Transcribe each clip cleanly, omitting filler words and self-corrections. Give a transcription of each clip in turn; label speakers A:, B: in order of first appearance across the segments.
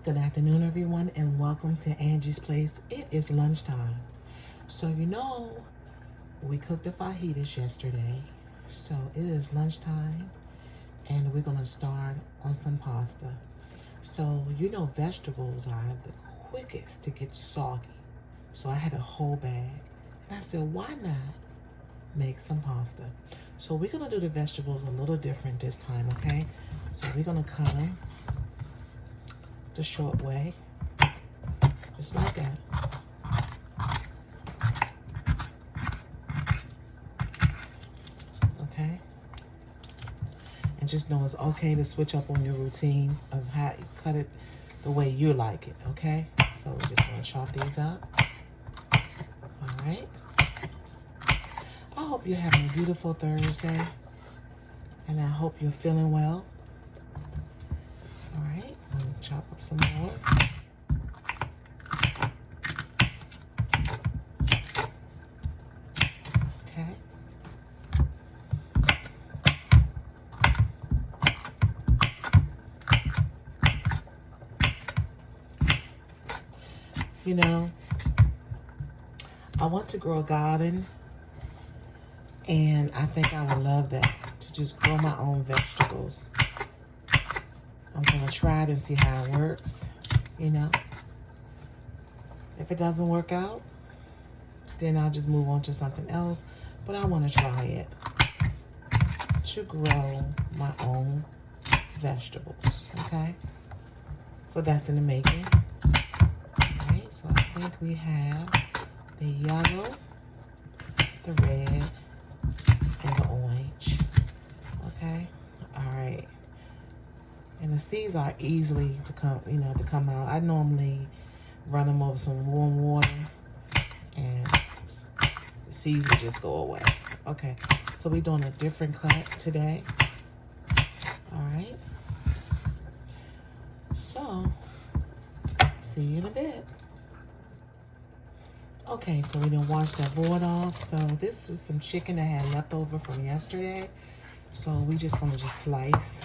A: Good afternoon, everyone, and welcome to Angie's Place. It is lunchtime. So, we cooked the fajitas yesterday. So, it is lunchtime, and we're going to start on some pasta. So, vegetables are the quickest to get soggy. So, I had a whole bag. And I said, why not make some pasta? So, we're going to do the vegetables a little different this time, okay? So, we're going to cut them the short way, just like that. Okay? And just know it's okay to switch up on your routine of how you cut it the way you like it, okay? So we're just gonna chop these up. All right. I hope you're having a beautiful Thursday, and I hope you're feeling well. All right, I'm gonna chop up some more. Okay. I want to grow a garden, and I think I would love that, to just grow my own vegetables. I'm gonna try it and see how it works, If it doesn't work out, then I'll just move on to something else. But I want to try it to grow my own vegetables, okay? So that's in the making. All right, so I think we have the yellow, the red, and the orange, okay? All right. And the seeds are easily to come out. I normally run them over some warm water, and the seeds will just go away. Okay, so we're doing a different cut today. All right. So, see you in a bit. Okay, so we done washed that board off. So this is some chicken that I had left over from yesterday. So we just gonna slice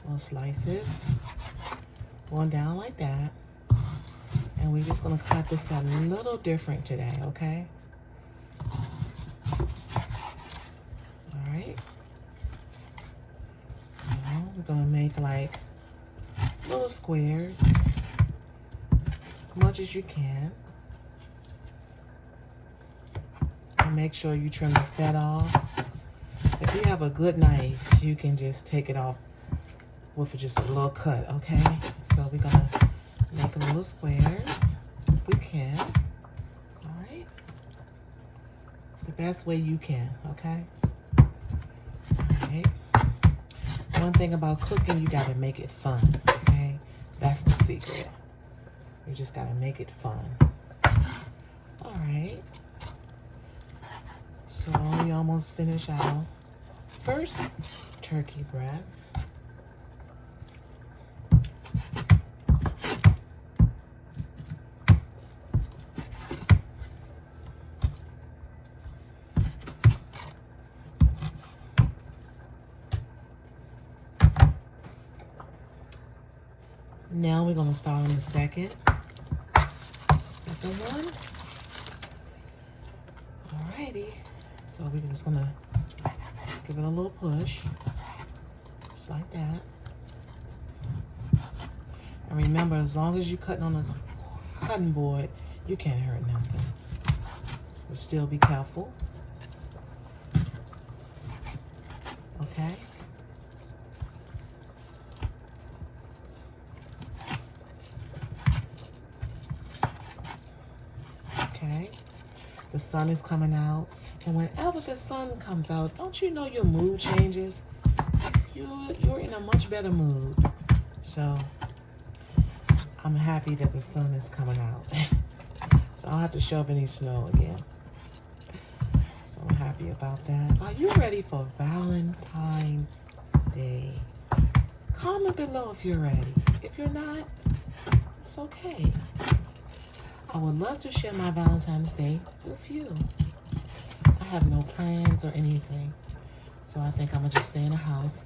A: little slices, going down like that. And we're just gonna cut this a little different today, okay? All right. Now we're gonna make like little squares, as much as you can. And make sure you trim the fat off. If you have a good knife, you can just take it off with just a little cut, okay? So we're gonna make little squares if we can. All right, the best way you can, okay? All right. One thing about cooking, you gotta make it fun, okay? That's the secret. You just gotta make it fun. All right. So we almost finished our first turkey breast. Now we're gonna start on the second one. Alrighty. So we're just gonna give it a little push, just like that. And remember, as long as you're cutting on a cutting board, you can't hurt nothing. But still be careful. Okay. Okay. The sun is coming out. And whenever the sun comes out, don't you know your mood changes? You're in a much better mood. So I'm happy that the sun is coming out. So I don't have to shove any snow again. So I'm happy about that. Are you ready for Valentine's Day? Comment below if you're ready. If you're not, it's okay. I would love to share my Valentine's Day with you. I have no plans or anything. So I think I'm gonna just stay in the house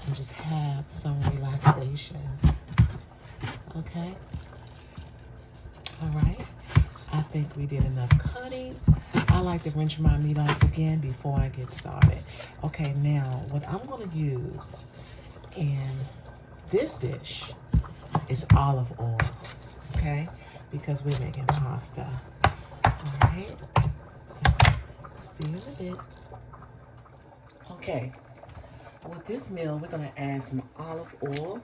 A: and just have some relaxation. Okay? All right. I think we did enough cutting. I like to rinse my meat off again before I get started. Okay, now what I'm gonna use in this dish is olive oil, okay? Because we're making pasta. All right, so see you in a bit. Okay, with this meal, we're gonna add some olive oil.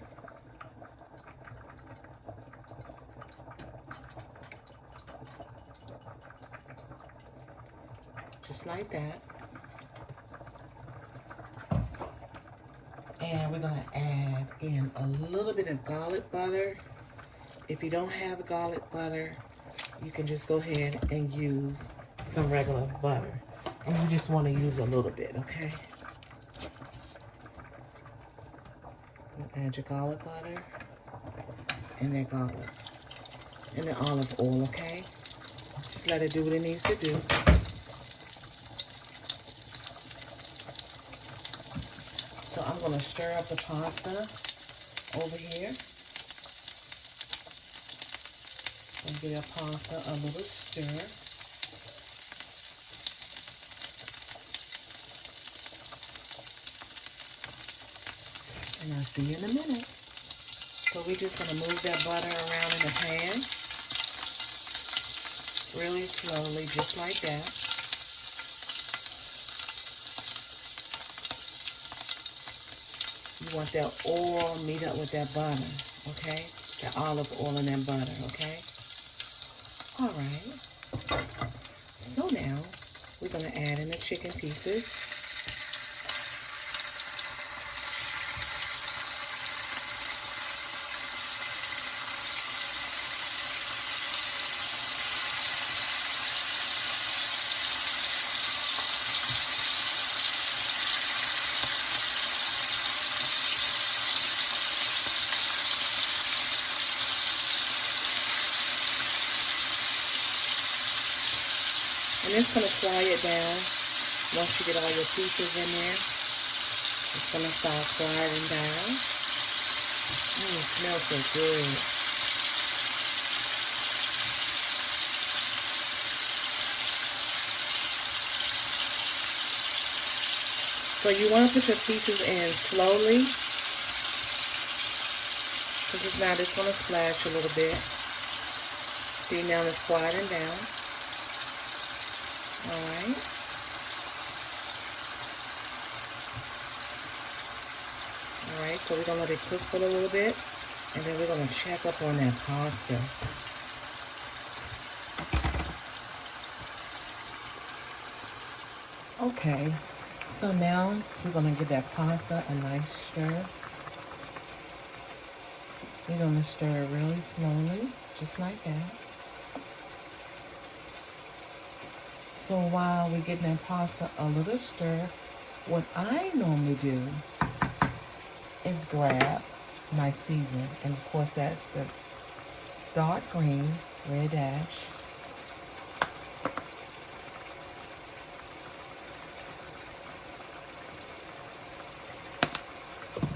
A: Just like that. And we're gonna add in a little bit of garlic butter. If you don't have garlic butter, you can just go ahead and use some regular butter. And you just wanna use a little bit, okay? You add your garlic butter and that garlic and the olive oil, okay? Just let it do what it needs to do. So I'm gonna stir up the pasta over here. And give our pasta a little stir. And I'll see you in a minute. So we're just gonna move that butter around in the pan. Really slowly, just like that. You want that oil meet up with that butter, okay? The olive oil and that butter, okay? All right. So now we're gonna add in the chicken pieces. And it's going to quiet down once you get all your pieces in there. It's going to start quieting down. It smells so good. So you want to put your pieces in slowly, because if not, it's going to splash a little bit. See, now it's quieting down. All right. All right, so we're going to let it cook for a little bit, and then we're going to check up on that pasta. Okay, so now we're going to give that pasta a nice stir. We're going to stir really slowly, just like that. So while we're getting that pasta a little stir, what I normally do is grab my seasoning. And of course that's the dark green red dash.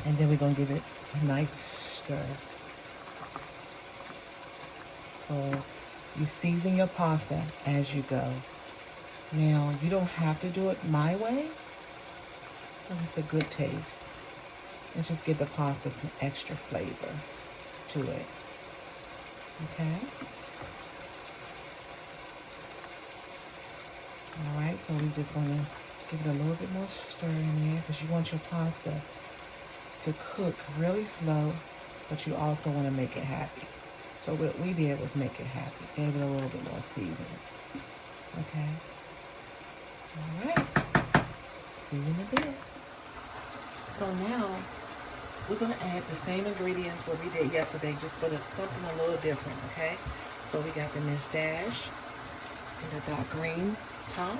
A: And then we're going to give it a nice stir. So you season your pasta as you go. Now, you don't have to do it my way, but it's a good taste. And just give the pasta some extra flavor to it. Okay? All right, so we're just going to give it a little bit more stir in there because you want your pasta to cook really slow, but you also want to make it happy. So what we did was make it happy. Gave it a little bit more seasoning. Okay? All right. See you in a bit. So now we're going to add the same ingredients what we did yesterday, just with something a little different, okay? So we got the Miss Dash and the dark green top.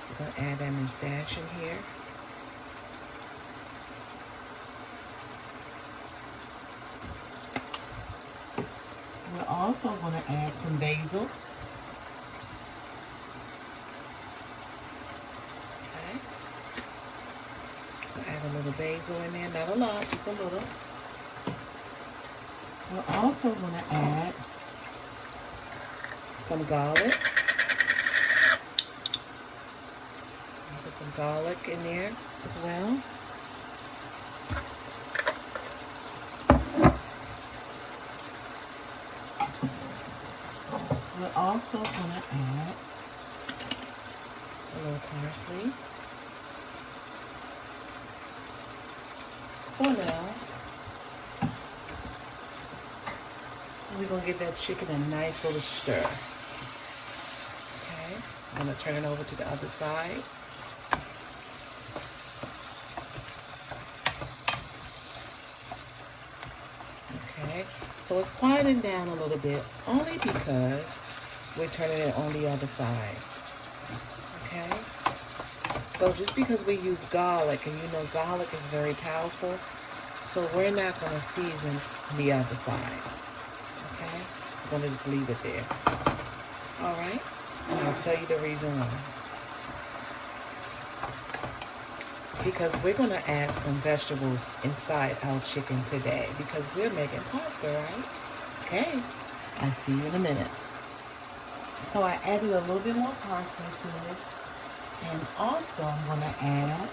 A: We're going to add that Miss Dash in here. We're also going to add some basil. Okay. Add a little basil in there, not a lot, just a little. We're also going to add some garlic. Put some garlic in there as well. We're also going to add a little parsley. For now, we're going to give that chicken a nice little stir. Okay, I'm going to turn it over to the other side. Okay, so it's quieting down a little bit, only because we're turning it on the other side. Okay, so just because we use garlic, and you know garlic is very powerful, so we're not going to season the other side. Okay, I'm going to just leave it there. All right, and I'll tell you the reason why. Because we're going to add some vegetables inside our chicken today, because we're making pasta, right? Okay, I'll see you in a minute. So I added a little bit more parsley to it. And also I'm going to add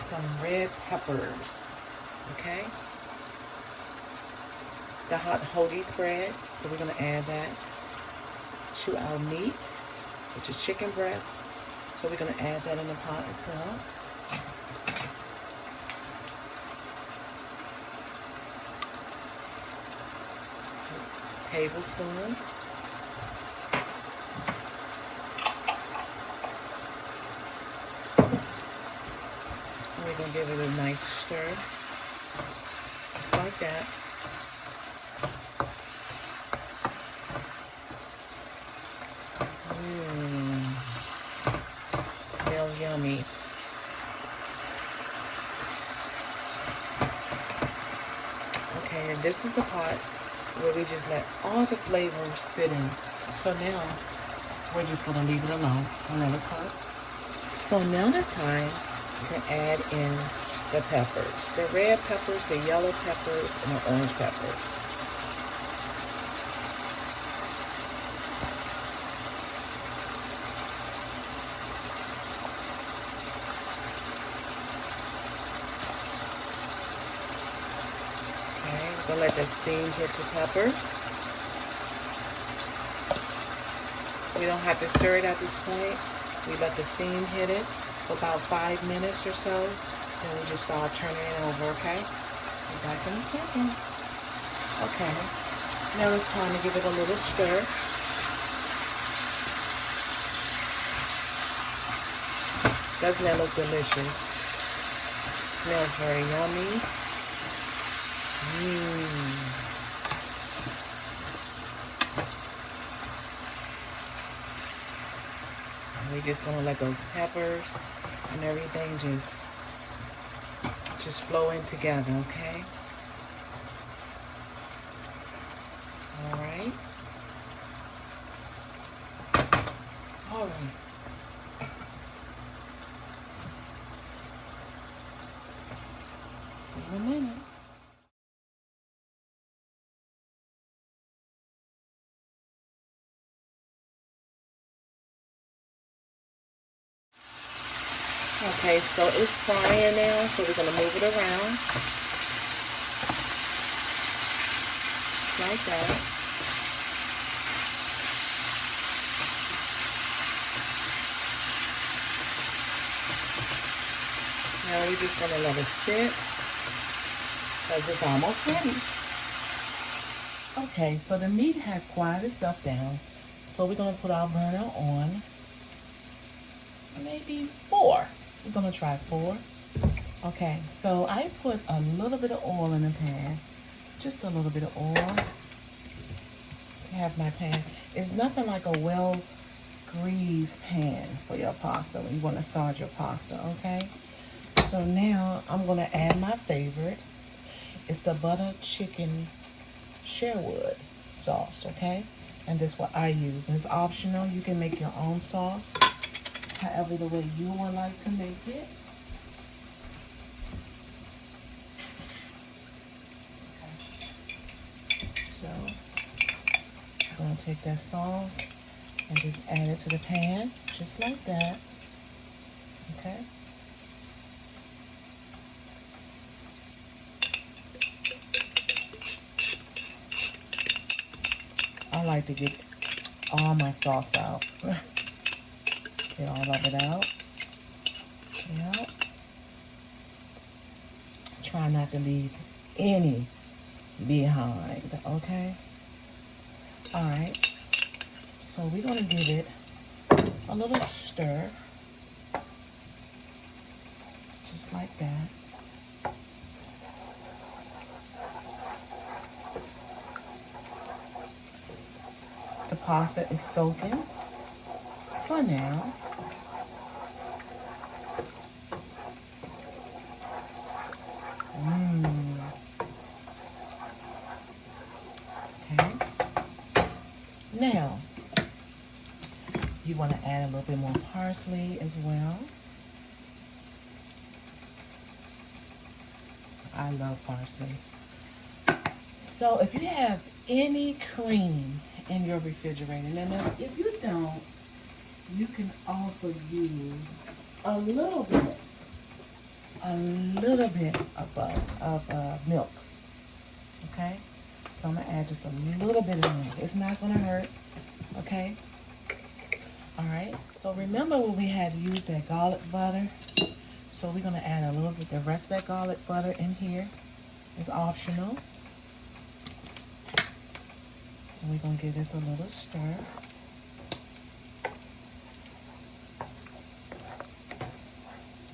A: some red peppers, okay? The hot hoagie spread, so we're going to add that to our meat, which is chicken breast. So we're going to add that in the pot as well. Tablespoon. And we're going to give it a nice stir. Just like that. Smells yummy. Okay, and this is the pot where we just let all the flavors sit in. So now we're just going to leave it alone. Another cup. So now it's time to add in the peppers. The red peppers, the yellow peppers, and the orange peppers. Okay, we're going to let that steam hit the peppers. We don't have to stir it at this point. We let the steam hit it for about 5 minutes or so. Then we just start turning it over, okay? Be back in a second. Okay. Now it's time to give it a little stir. Doesn't that look delicious? Smells very yummy. We're just gonna let those peppers and everything just flow in together, okay? All right. All right. See you in a minute. Okay, so it's frying now, so we're going to move it around. Like that. Now we're just going to let it sit, because it's almost ready. Okay, so the meat has quieted itself down, so we're going to put our burner on maybe 4. We're going to try 4. Okay, so I put a little bit of oil in the pan. Just a little bit of oil to have my pan. It's nothing like a well-greased pan for your pasta when you want to start your pasta, okay? So now I'm going to add my favorite. It's the butter chicken Sherwood sauce, okay? And this is what I use. And it's optional. You can make your own sauce, however the way you would like to make it. So I'm going to take that sauce and just add it to the pan, just like that. Okay. I like to get all my sauce out. Get all of it out. Yep. Try not to leave any behind, okay? All right. So we're gonna give it a little stir, just like that. The pasta is soaking for now. Okay. Now, you want to add a little bit more parsley as well. I love parsley. So if you have any cream in your refrigerator, now if you don't, you can also use a little bit of milk. Okay, so I'm gonna add just a little bit of milk. It's not gonna hurt. Okay. All right. So remember when we had used that garlic butter? So we're gonna add a little bit, the rest of that garlic butter in here. It's optional. And we're gonna give this a little stir.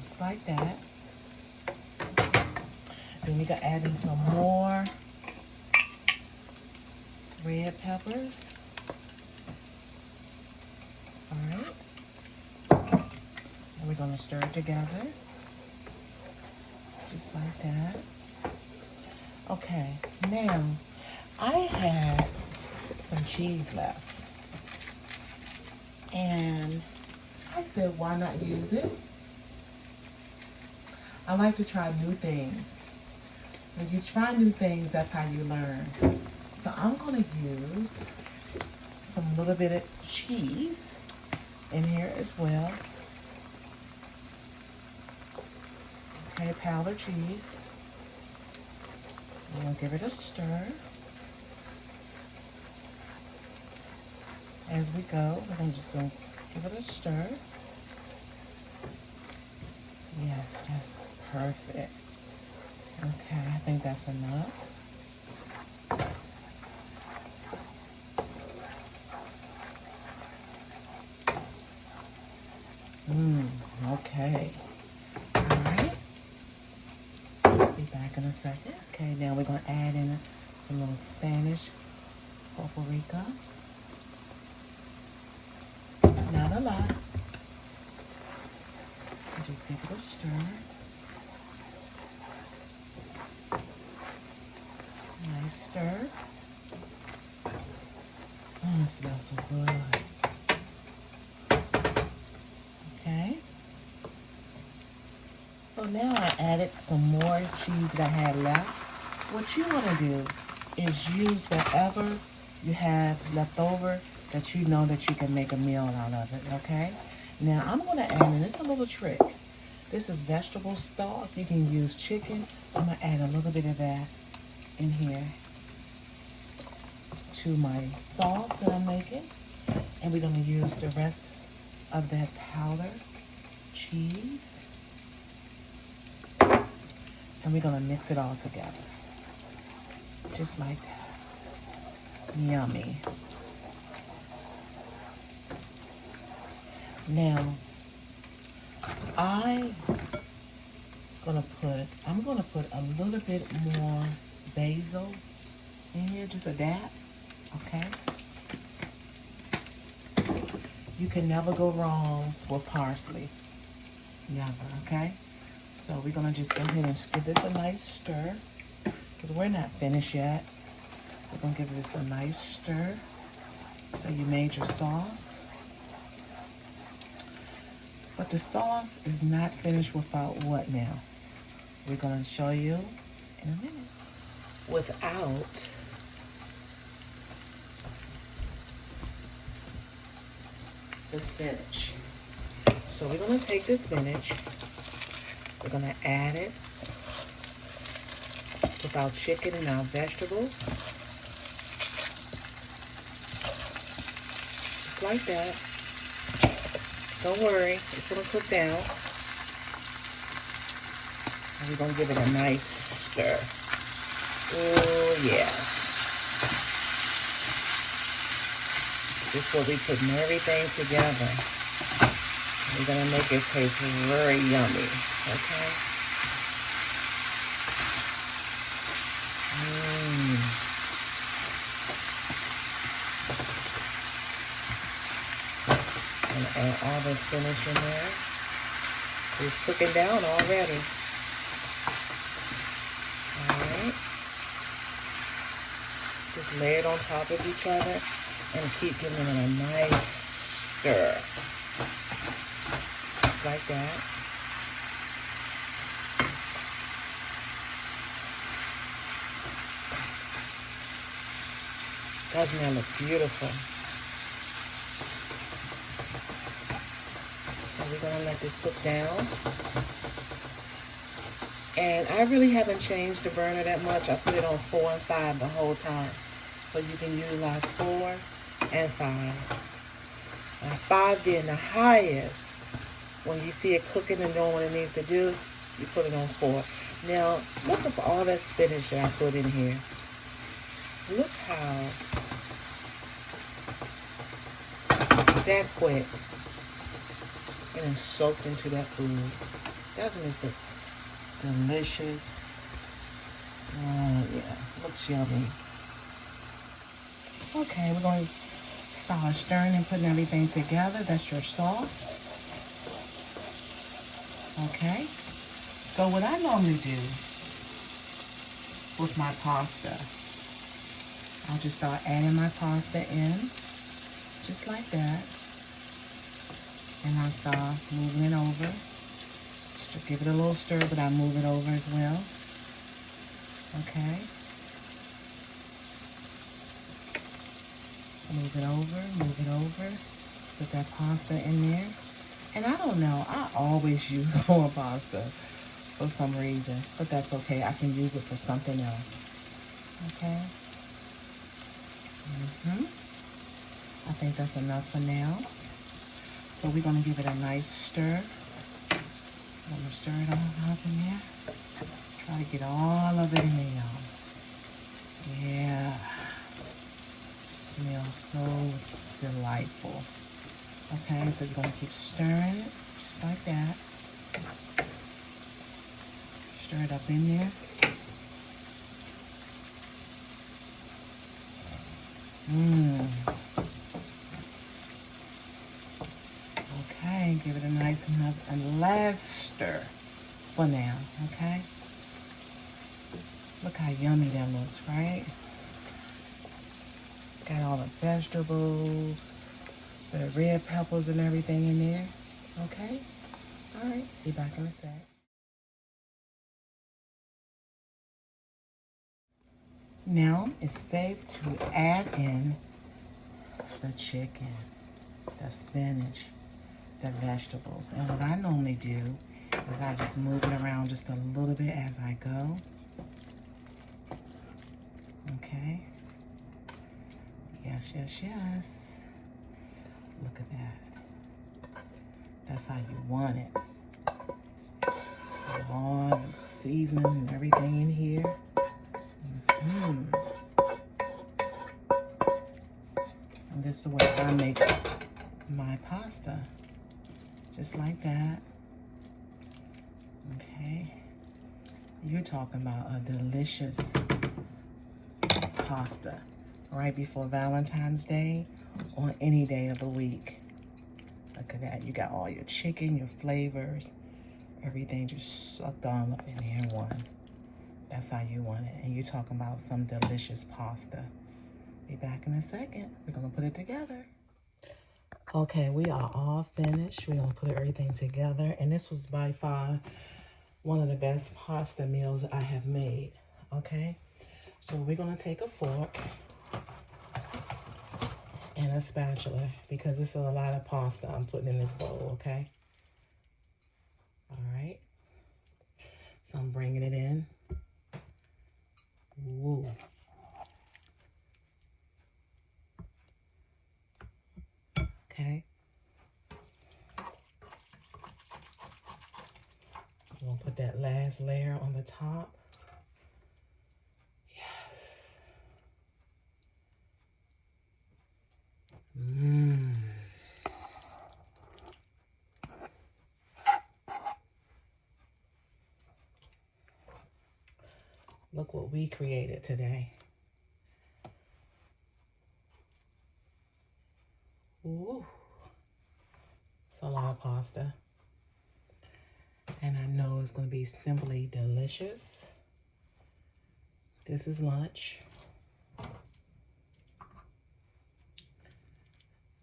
A: Just like that. Then we gonna add in some more red peppers. All right. And we're gonna stir it together. Just like that. Okay, now I had some cheese left. And I said, why not use it? I like to try new things. When you try new things, that's how you learn. So I'm gonna use some little bit of cheese in here as well. Okay, powdered cheese. I'm gonna give it a stir. As we go, I'm just gonna give it a stir. Yes, that's perfect. Okay, I think that's enough. Okay. All right. Be back in a second. Okay, now we're gonna add in some little Spanish paprika. Not a lot. Just give it a stir. Nice stir. Oh, it smells so good. Okay. So now I added some more cheese that I had left. What you want to do is use whatever you have left over that you know that you can make a meal out of it, okay? Now I'm going to add in, it's a little trick. This is vegetable stock. You can use chicken. I'm going to add a little bit of that in here to my sauce that I'm making. And we're going to use the rest of that powder cheese. And we're going to mix it all together. Just like that. Yummy. Now, I'm gonna put a little bit more basil in here, just a dab, okay? You can never go wrong with parsley, never, okay? So we're gonna just go ahead and give this a nice stir, because we're not finished yet. We're gonna give this a nice stir. So you made your sauce. But the sauce is not finished without what now? We're going to show you in a minute. Without the spinach. So we're going to take the spinach. We're going to add it with our chicken and our vegetables. Just like that. Don't worry, it's going to cook down. And we're going to give it a nice stir. Oh, yeah. This is what we putting everything together. We're going to make it taste very yummy, okay? And add all the spinach in there. It's cooking down already. Alright. Just lay it on top of each other and keep giving it a nice stir. Just like that. Doesn't that look beautiful? So we're going to let this cook down. And I really haven't changed the burner that much. I put it on 4 and 5 the whole time. So you can utilize 4 and 5. Now 5 being the highest. When you see it cooking and doing what it needs to do, you put it on 4. Now, look at all that spinach that I put in here. Look how that quick and it's soaked into that food. Doesn't it look delicious? Oh yeah, looks yummy. Okay, we're going to start stirring and putting everything together. That's your sauce. Okay, so what I normally do with my pasta, I'll just start adding my pasta in, just like that. And I'll start moving it over. Give it a little stir, but I'll move it over as well. Okay. Move it over. Put that pasta in there. And I don't know, I always use more pasta for some reason, but that's okay. I can use it for something else. Okay. I think that's enough for now. So we're going to give it a nice stir. I'm going to stir it all up in there. Try to get all of it in there, y'all. Yeah. It smells so delightful. Okay, so you're going to keep stirring it just like that. Stir it up in there. Okay, give it a nice and last stir for now, okay? Look how yummy that looks, right? Got all the vegetables, the red peppers and everything in there, okay? All right, be back in a sec. Now it's safe to add in the chicken, the spinach, the vegetables. And what I normally do is I just move it around just a little bit as I go. Okay. Yes, yes, yes. Look at that. That's how you want it. All the seasoning and everything in here. And this is the way I make my pasta. Just like that. Okay. You're talking about a delicious pasta right before Valentine's Day or any day of the week. Look at that. You got all your chicken, your flavors, everything just sucked all up in there in one. That's how you want it. And you're talking about some delicious pasta. Be back in a second. We're gonna put it together. Okay, we are all finished. We're gonna put everything together. And this was by far one of the best pasta meals I have made, okay? So we're gonna take a fork and a spatula because this is a lot of pasta I'm putting in this bowl, okay? All right. So I'm bringing it in. Woo. Okay. I'm gonna put that last layer on the top. Yes. Mmm. Look what we created today. Ooh. It's a lot of pasta. And I know it's going to be simply delicious. This is lunch.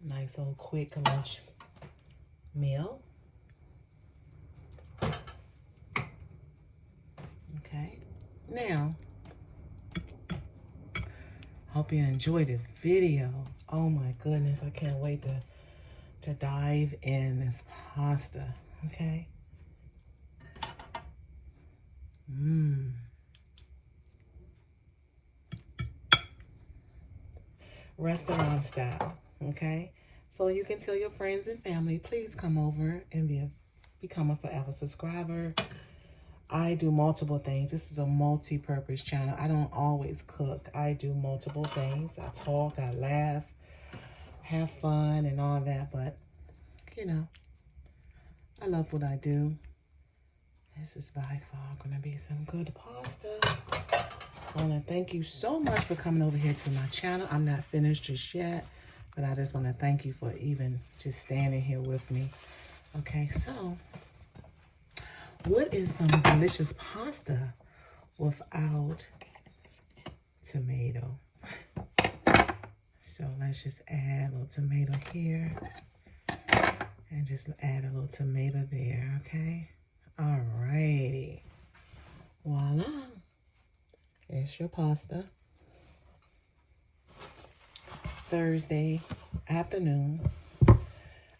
A: Nice old quick lunch meal. Okay. Now, hope you enjoyed this video. Oh my goodness, I can't wait to dive in this pasta. Okay. Mmm. Restaurant style. Okay. So you can tell your friends and family, please come over and become a forever subscriber. I do multiple things. This is a multi-purpose channel. I don't always cook. I do multiple things. I talk, I laugh, have fun and all that. But, you know, I love what I do. This is by far going to be some good pasta. I want to thank you so much for coming over here to my channel. I'm not finished just yet, but I just want to thank you for even just standing here with me. Okay, so what is some delicious pasta without tomato? So let's just add a little tomato here and just add a little tomato there, okay? Alrighty. Voila. There's your pasta. Thursday afternoon,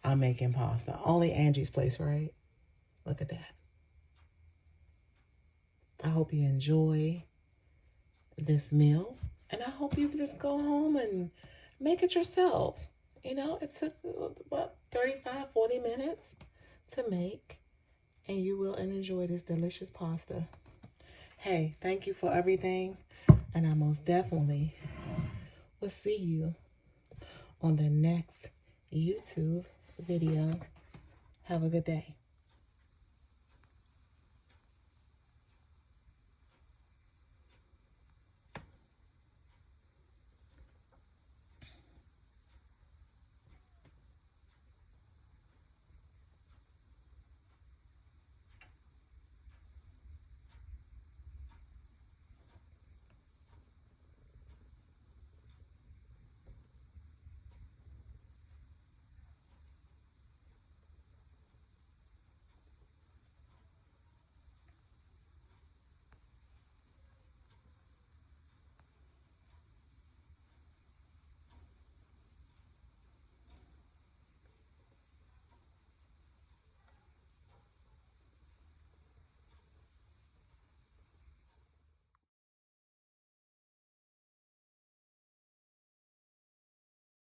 A: I'm making pasta. Only Angie's Place, right? Look at that. I hope you enjoy this meal. And I hope you just go home and make it yourself. You know, it took about 35, 40 minutes to make. And you will enjoy this delicious pasta. Hey, thank you for everything. And I most definitely will see you on the next YouTube video. Have a good day.